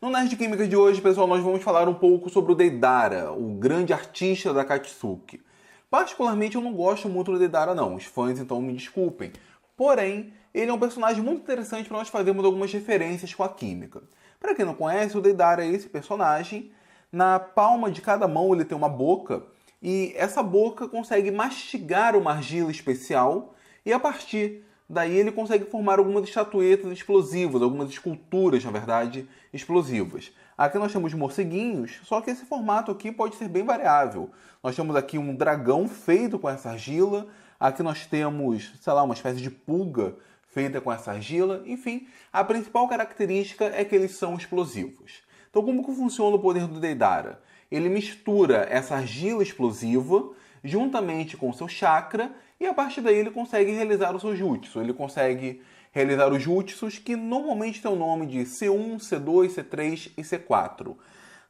No Nerd de Química de hoje, pessoal, nós vamos falar um pouco sobre o Deidara, o grande artista da Akatsuki. Particularmente, eu não gosto muito do Deidara, não. Os fãs, então, me desculpem. Porém, ele é um personagem muito interessante para nós fazermos algumas referências com a química. Para quem não conhece, o Deidara é esse personagem. Na palma de cada mão ele tem uma boca, e essa boca consegue mastigar uma argila especial, e a partir daí ele consegue formar algumas estatuetas explosivas, algumas esculturas, na verdade, explosivas. Aqui nós temos morceguinhos, só que esse formato aqui pode ser bem variável. Nós temos aqui um dragão feito com essa argila, aqui nós temos, sei lá, uma espécie de pulga feita com essa argila. Enfim, a principal característica é que eles são explosivos. Então, como que funciona o poder do Deidara? Ele mistura essa argila explosiva juntamente com o seu chakra, e a partir daí ele consegue realizar o seu jutsu. Ele consegue realizar os jutsus que normalmente tem o nome de C1, C2, C3 e C4.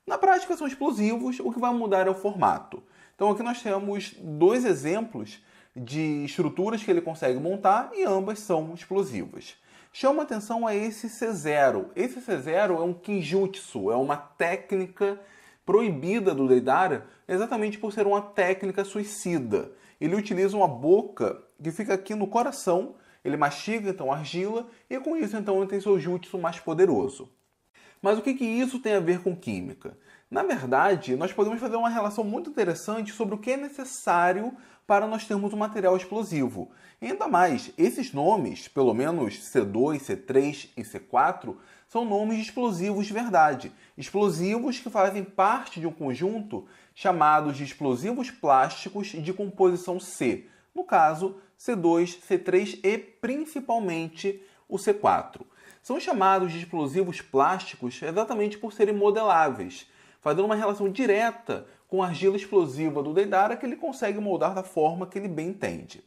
Na prática são explosivos, o que vai mudar é o formato. Então aqui nós temos dois exemplos de estruturas que ele consegue montar e ambas são explosivas. Chama atenção a esse C0. Esse C0 é um Kinjutsu, é uma técnica proibida do Deidara, exatamente por ser uma técnica suicida. Ele utiliza uma boca que fica aqui no coração, ele mastiga então a argila, e com isso então ele tem seu jutsu mais poderoso. Mas o que isso tem a ver com química? Na verdade, nós podemos fazer uma relação muito interessante sobre o que é necessário para nós termos um material explosivo. E ainda mais, esses nomes, pelo menos C2, C3 e C4, são nomes de explosivos de verdade. Explosivos que fazem parte de um conjunto chamados de explosivos plásticos de composição C. No caso, C2, C3 e principalmente o C4. São chamados de explosivos plásticos exatamente por serem modeláveis, fazendo uma relação direta com a argila explosiva do Deidara, que ele consegue moldar da forma que ele bem entende.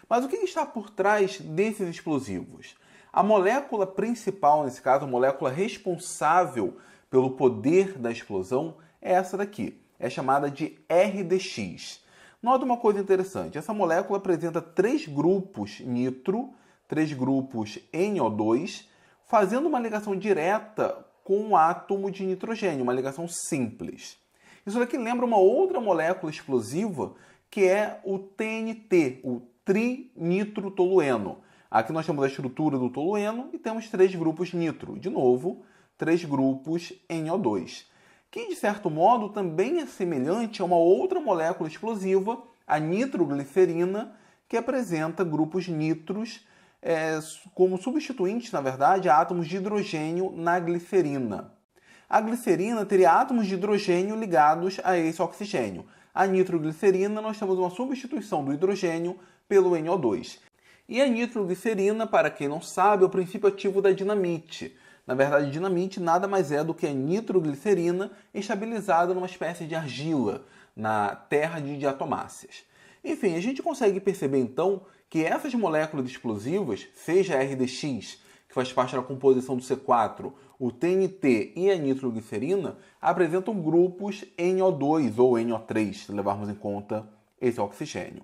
Mas o que está por trás desses explosivos? A molécula principal, nesse caso, a molécula responsável pelo poder da explosão, é essa daqui. É chamada de RDX. Nota uma coisa interessante. Essa molécula apresenta 3 grupos nitro, 3 grupos NO2, fazendo uma ligação direta com um átomo de nitrogênio, uma ligação simples. Isso daqui lembra uma outra molécula explosiva, que é o TNT, o trinitrotolueno. Aqui nós temos a estrutura do tolueno e temos 3 grupos nitro. De novo, 3 grupos NO2. Que, de certo modo, também é semelhante a uma outra molécula explosiva, a nitroglicerina, que apresenta grupos nitros como substituintes, na verdade, a átomos de hidrogênio na glicerina. A glicerina teria átomos de hidrogênio ligados a esse oxigênio. A nitroglicerina, nós temos uma substituição do hidrogênio pelo NO2. E a nitroglicerina, para quem não sabe, é o princípio ativo da dinamite. Na verdade, dinamite nada mais é do que a nitroglicerina estabilizada numa espécie de argila na terra de diatomáceas. Enfim, a gente consegue perceber então que essas moléculas explosivas, seja a RDX, que faz parte da composição do C4, o TNT e a nitroglicerina, apresentam grupos NO2 ou NO3, se levarmos em conta esse oxigênio.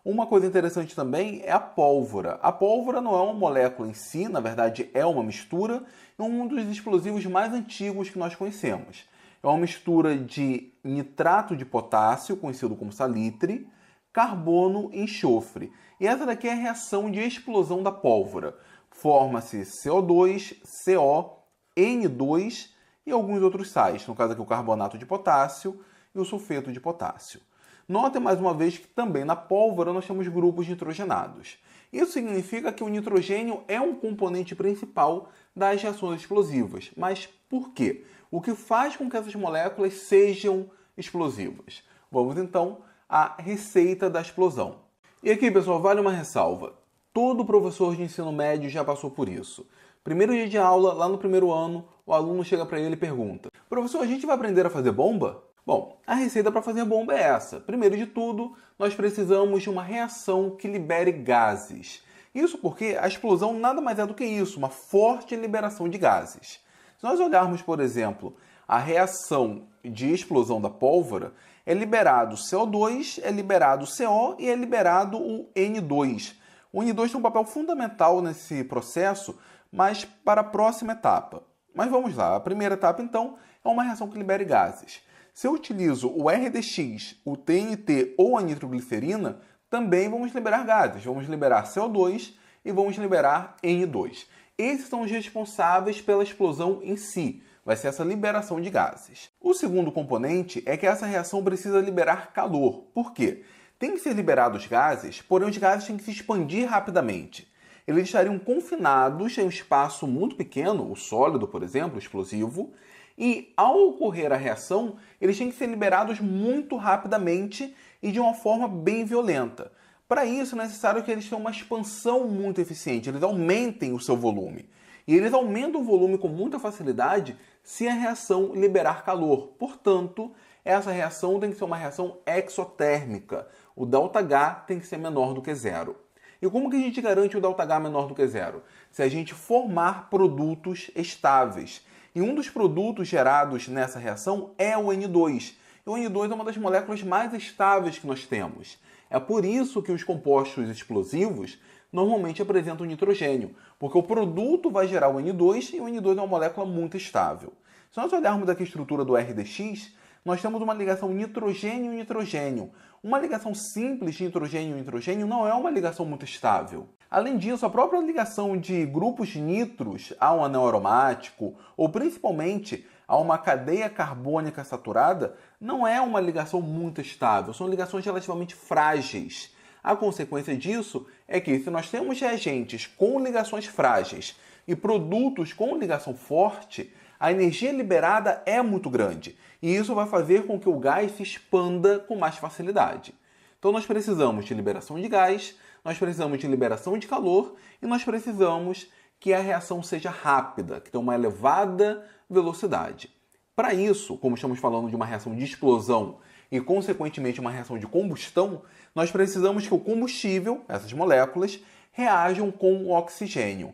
Uma coisa interessante também é a pólvora. A pólvora não é uma molécula em si, na verdade é uma mistura, e um dos explosivos mais antigos que nós conhecemos. É uma mistura de nitrato de potássio, conhecido como salitre, carbono e enxofre. E essa daqui é a reação de explosão da pólvora. Forma-se CO2, CO, N2 e alguns outros sais, no caso aqui o carbonato de potássio e o sulfeto de potássio. Notem mais uma vez que também na pólvora nós temos grupos nitrogenados. Isso significa que o nitrogênio é um componente principal das reações explosivas. Mas por quê? O que faz com que essas moléculas sejam explosivas? Vamos então à receita da explosão. E aqui, pessoal, vale uma ressalva. Todo professor de ensino médio já passou por isso. Primeiro dia de aula, lá no primeiro ano, o aluno chega para ele e pergunta: professor, a gente vai aprender a fazer bomba? Bom, a receita para fazer bomba é essa. Primeiro de tudo, nós precisamos de uma reação que libere gases. Isso porque a explosão nada mais é do que isso, uma forte liberação de gases. Se nós olharmos, por exemplo, a reação de explosão da pólvora, é liberado CO2, é liberado CO e é liberado o N2. O N2 tem um papel fundamental nesse processo, mas para a próxima etapa. Mas vamos lá, a primeira etapa então é uma reação que libere gases. Se eu utilizo o RDX, o TNT ou a nitroglicerina, também vamos liberar gases. Vamos liberar CO2 e vamos liberar N2. Esses são os responsáveis pela explosão em si. Vai ser essa liberação de gases. O segundo componente é que essa reação precisa liberar calor. Por quê? Tem que ser liberados gases, porém os gases têm que se expandir rapidamente. Eles estariam confinados em um espaço muito pequeno, o sólido, por exemplo, o explosivo, e ao ocorrer a reação, eles têm que ser liberados muito rapidamente e de uma forma bem violenta. Para isso, é necessário que eles tenham uma expansão muito eficiente, eles aumentem o seu volume. E eles aumentam o volume com muita facilidade se a reação liberar calor. Portanto, essa reação tem que ser uma reação exotérmica. O ΔH tem que ser menor do que zero. E como que a gente garante o ΔH menor do que zero? Se a gente formar produtos estáveis. E um dos produtos gerados nessa reação é o N2. E o N2 é uma das moléculas mais estáveis que nós temos. É por isso que os compostos explosivos normalmente apresentam nitrogênio, porque o produto vai gerar o N2 e o N2 é uma molécula muito estável. Se nós olharmos aqui a estrutura do RDX, nós temos uma ligação nitrogênio-nitrogênio. Uma ligação simples de nitrogênio-nitrogênio não é uma ligação muito estável. Além disso, a própria ligação de grupos nitros a um anel aromático, ou principalmente a uma cadeia carbônica saturada, não é uma ligação muito estável, são ligações relativamente frágeis. A consequência disso é que, se nós temos reagentes com ligações frágeis e produtos com ligação forte, a energia liberada é muito grande e isso vai fazer com que o gás se expanda com mais facilidade. Então nós precisamos de liberação de gás, nós precisamos de liberação de calor e nós precisamos que a reação seja rápida, que tenha uma elevada velocidade. Para isso, como estamos falando de uma reação de explosão e, consequentemente, uma reação de combustão, nós precisamos que o combustível, essas moléculas, reajam com o oxigênio.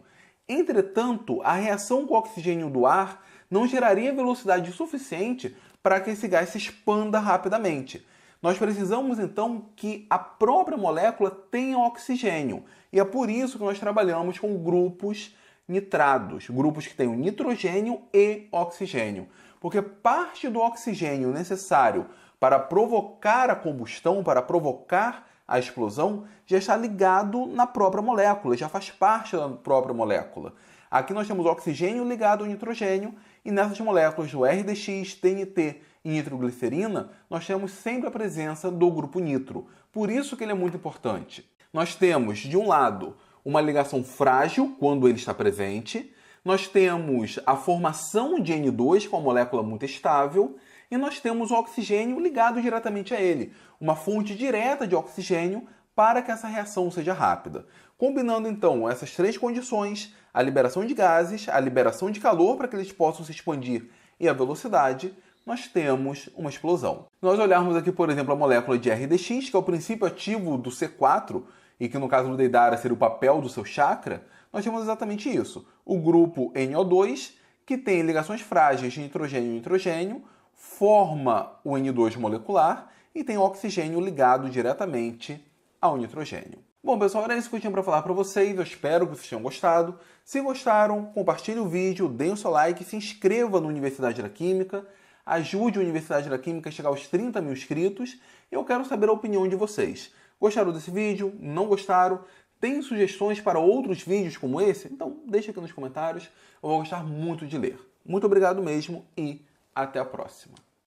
Entretanto, a reação com o oxigênio do ar não geraria velocidade suficiente para que esse gás se expanda rapidamente. Nós precisamos, então, que a própria molécula tenha oxigênio. E é por isso que nós trabalhamos com grupos nitrados, grupos que tenham nitrogênio e oxigênio. Porque parte do oxigênio necessário para provocar a combustão, para provocar a explosão, já está ligado na própria molécula, já faz parte da própria molécula. Aqui nós temos oxigênio ligado ao nitrogênio e nessas moléculas do RDX, TNT e nitroglicerina, nós temos sempre a presença do grupo nitro. Por isso que ele é muito importante. Nós temos, de um lado, uma ligação frágil quando ele está presente, nós temos a formação de N2 com a molécula muito estável e nós temos o oxigênio ligado diretamente a ele, uma fonte direta de oxigênio para que essa reação seja rápida. Combinando então essas três condições, a liberação de gases, a liberação de calor para que eles possam se expandir e a velocidade, nós temos uma explosão. Se nós olharmos aqui, por exemplo, a molécula de RDX, que é o princípio ativo do C4, e que no caso do Deidara seria o papel do seu chakra, nós temos exatamente isso. O grupo NO2, que tem ligações frágeis de nitrogênio e nitrogênio, forma o N2 molecular e tem o oxigênio ligado diretamente ao nitrogênio. Bom, pessoal, era isso que eu tinha para falar para vocês. Eu espero que vocês tenham gostado. Se gostaram, compartilhe o vídeo, deem o seu like, se inscreva no Universidade da Química, ajude a Universidade da Química a chegar aos 30 mil inscritos. Eu quero saber a opinião de vocês. Gostaram desse vídeo? Não gostaram? Tem sugestões para outros vídeos como esse? Então deixa aqui nos comentários, eu vou gostar muito de ler. Muito obrigado mesmo e até a próxima.